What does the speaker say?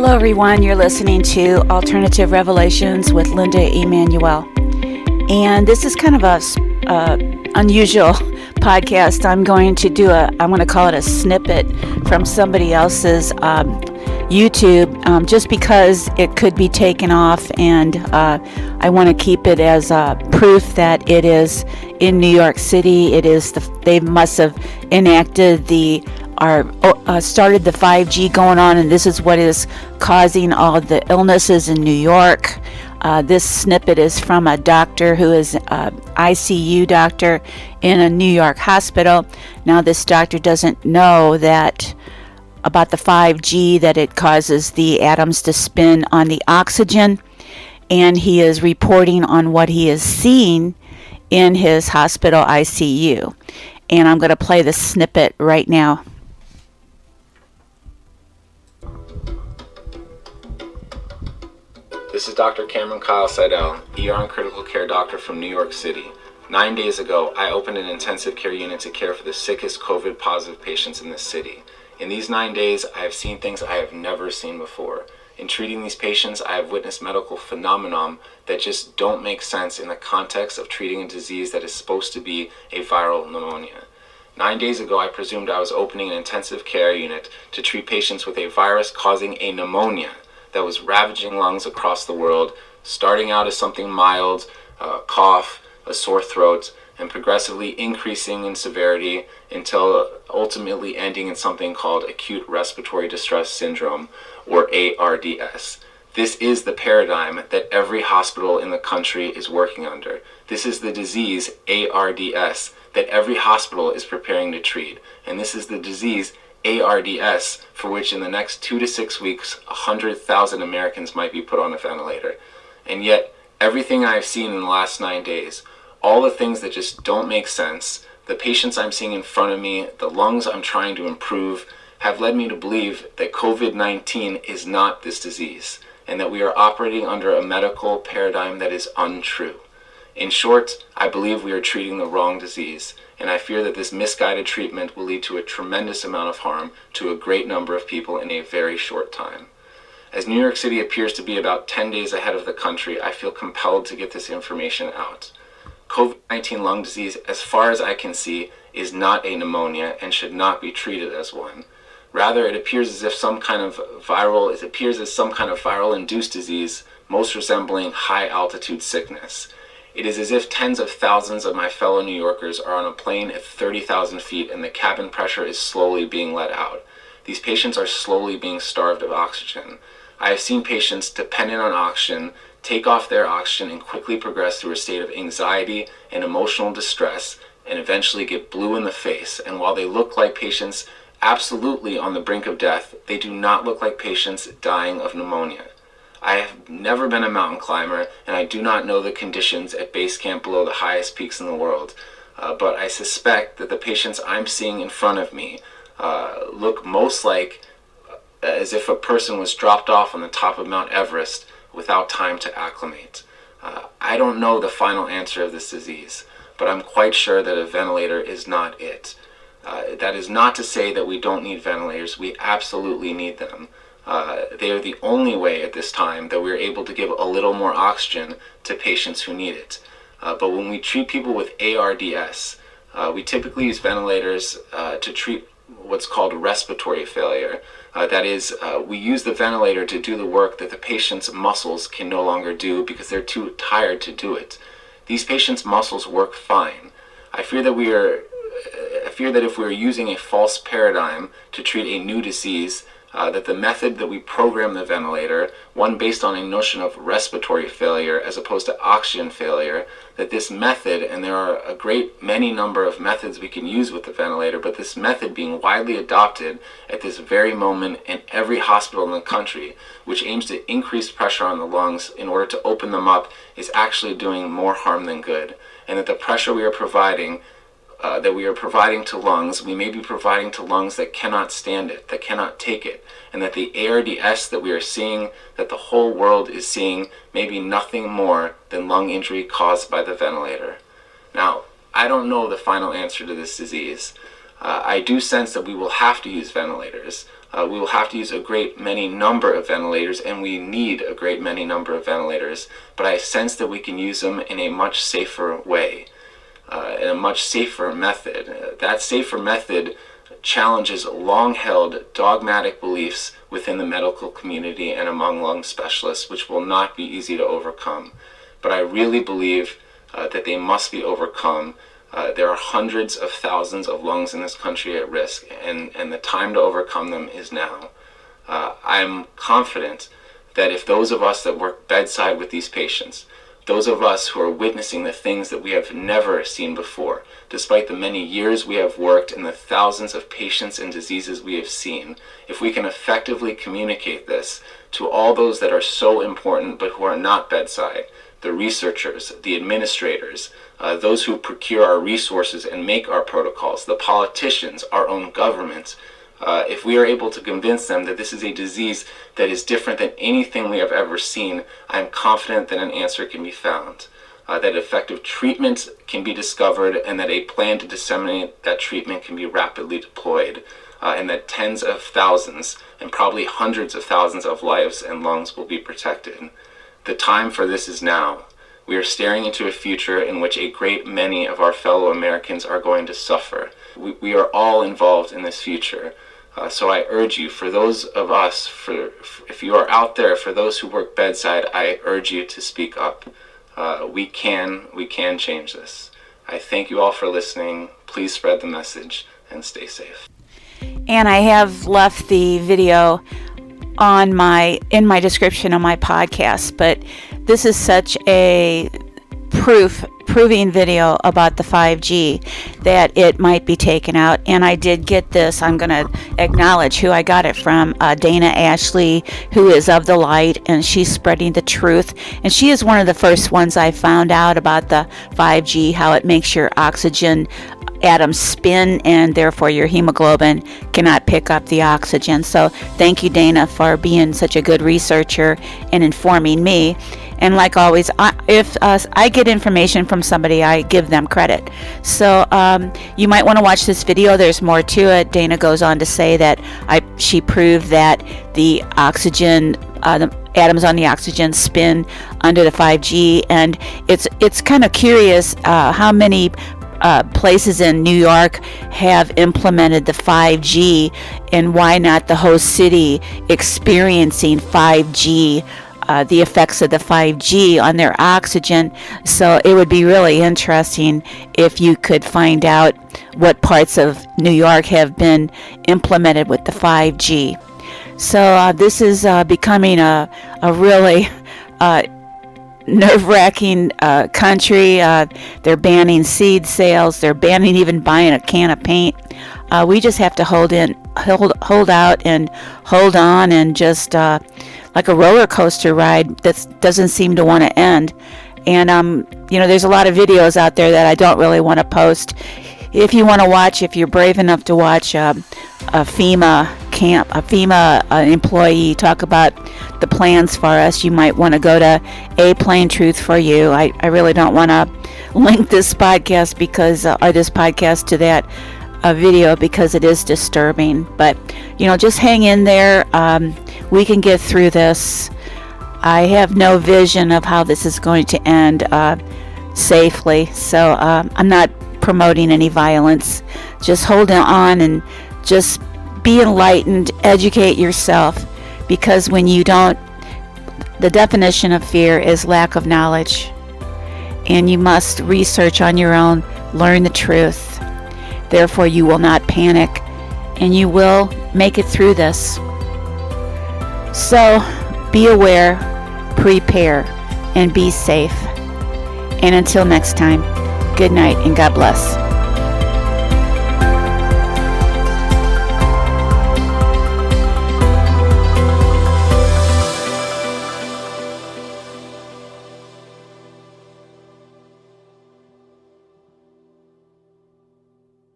Hello, everyone. You're listening to Alternative Revelations with Linda Emanuel. And this is kind of a unusual podcast. I'm going to call it a snippet from somebody else's YouTube, just because it could be taken off, and I want to keep it as proof that it is in New York City. They must have enacted started the 5G going on, and this is what is causing all the illnesses in New York. This snippet is from a doctor who is an ICU doctor in a New York hospital. Now, this doctor doesn't know that about the 5G, that it causes the atoms to spin on the oxygen, and he is reporting on what he is seeing in his hospital ICU. And I'm going to play the snippet right now. This is Dr. Cameron Kyle Seidel, ER and critical care doctor from New York City. 9 days ago, I opened an intensive care unit to care for the sickest COVID-positive patients in this city. In these 9 days, I have seen things I have never seen before. In treating these patients, I have witnessed medical phenomenon that just don't make sense in the context of treating a disease that is supposed to be a viral pneumonia. 9 days ago, I presumed I was opening an intensive care unit to treat patients with a virus causing a pneumonia that was ravaging lungs across the world, starting out as something mild, cough, a sore throat, and progressively increasing in severity until ultimately ending in something called acute respiratory distress syndrome, or ARDS. This is the paradigm that every hospital in the country is working under. This is the disease, ARDS, that every hospital is preparing to treat. And this is the disease, ARDS, for which in the next 2 to 6 weeks, 100,000 Americans might be put on a ventilator. And yet, everything I've seen in the last 9 days, all the things that just don't make sense, the patients I'm seeing in front of me, the lungs I'm trying to improve, have led me to believe that COVID-19 is not this disease, and that we are operating under a medical paradigm that is untrue. In short, I believe we are treating the wrong disease, and I fear that this misguided treatment will lead to a tremendous amount of harm to a great number of people in a very short time. As New York City appears to be about 10 days ahead of the country, I feel compelled to get this information out. COVID-19 lung disease, as far as I can see, is not a pneumonia and should not be treated as one. Rather, it appears as some kind of viral-induced disease, most resembling high-altitude sickness. It is as if tens of thousands of my fellow New Yorkers are on a plane at 30,000 feet and the cabin pressure is slowly being let out. These patients are slowly being starved of oxygen. I have seen patients dependent on oxygen take off their oxygen and quickly progress through a state of anxiety and emotional distress and eventually get blue in the face. And while they look like patients absolutely on the brink of death, they do not look like patients dying of pneumonia. I have never been a mountain climber, and I do not know the conditions at base camp below the highest peaks in the world, but I suspect that the patients I'm seeing in front of me look most like as if a person was dropped off on the top of Mount Everest without time to acclimate. I don't know the final answer of this disease, but I'm quite sure that a ventilator is not it. That is not to say that we don't need ventilators. We absolutely need them. They are the only way at this time that we're able to give a little more oxygen to patients who need it. But when we treat people with ARDS, we typically use ventilators to treat what's called respiratory failure. That is, we use the ventilator to do the work that the patient's muscles can no longer do because they're too tired to do it. These patients' muscles work fine. I fear that if we are using a false paradigm to treat a new disease, that the method that we program the ventilator, one based on a notion of respiratory failure as opposed to oxygen failure, that this method, and there are a great many number of methods we can use with the ventilator, but this method being widely adopted at this very moment in every hospital in the country, which aims to increase pressure on the lungs in order to open them up, is actually doing more harm than good. And that the pressure we are providing to lungs, we may be providing to lungs that cannot stand it, that cannot take it, and that the ARDS that we are seeing, that the whole world is seeing, may be nothing more than lung injury caused by the ventilator. Now, I don't know the final answer to this disease. I do sense that we will have to use ventilators. We will have to use a great many number of ventilators, and we need a great many number of ventilators, but I sense that we can use them in a much safer way, in a much safer method. That safer method challenges long-held dogmatic beliefs within the medical community and among lung specialists, which will not be easy to overcome. But I really believe that they must be overcome. There are hundreds of thousands of lungs in this country at risk, and the time to overcome them is now. I'm confident that if those of us that work bedside with these patients, those of us who are witnessing the things that we have never seen before, despite the many years we have worked and the thousands of patients and diseases we have seen, if we can effectively communicate this to all those that are so important but who are not bedside, the researchers, the administrators, those who procure our resources and make our protocols, the politicians, our own government, if we are able to convince them that this is a disease that is different than anything we have ever seen, I am confident that an answer can be found, that effective treatment can be discovered, and that a plan to disseminate that treatment can be rapidly deployed, and that tens of thousands and probably hundreds of thousands of lives and lungs will be protected. The time for this is now. We are staring into a future in which a great many of our fellow Americans are going to suffer. We are all involved in this future. So I urge you, for those of us, if you are out there, for those who work bedside, I urge you to speak up. We can change this. I thank you all for listening. Please spread the message and stay safe. And I have left the video in my description of my podcast, but this is such a proving video about the 5G that it might be taken out. And I did get this. I'm going to acknowledge who I got it from, Dana Ashley, who is of the light, and she's spreading the truth. And she is one of the first ones I found out about the 5G, how it makes your oxygen atoms spin, and therefore your hemoglobin cannot pick up the oxygen. So thank you, Dana, for being such a good researcher and informing me. And like always, if I get information from somebody, I give them credit. So you might want to watch this video. There's more to it. Dana goes on to say that she proved that the oxygen, the atoms on the oxygen spin under the 5G, and it's kind of curious how many places in New York have implemented the 5G, and why not the whole city experiencing 5G, the effects of the 5G on their oxygen. So it would be really interesting if you could find out what parts of New York have been implemented with the 5G. So this is becoming a really nerve-wracking country. They're banning seed sales. They're banning even buying a can of paint. We just have to hold out and hold on, and just like a roller coaster ride that doesn't seem to want to end. And there's a lot of videos out there that I don't really want to post. If you want to watch, if you're brave enough to watch a FEMA employee talk about the plans for us, you might want to go to A Plain Truth for You. I really don't want to link this podcast or this podcast to that video, because it is disturbing. But just hang in there. We can get through this. I have no vision of how this is going to end safely. So I'm not promoting any violence. Just hold on and just be enlightened, educate yourself, because when you don't, the definition of fear is lack of knowledge, and you must research on your own, learn the truth. Therefore, you will not panic, and you will make it through this. So be aware, prepare, and be safe. And until next time, good night and God bless.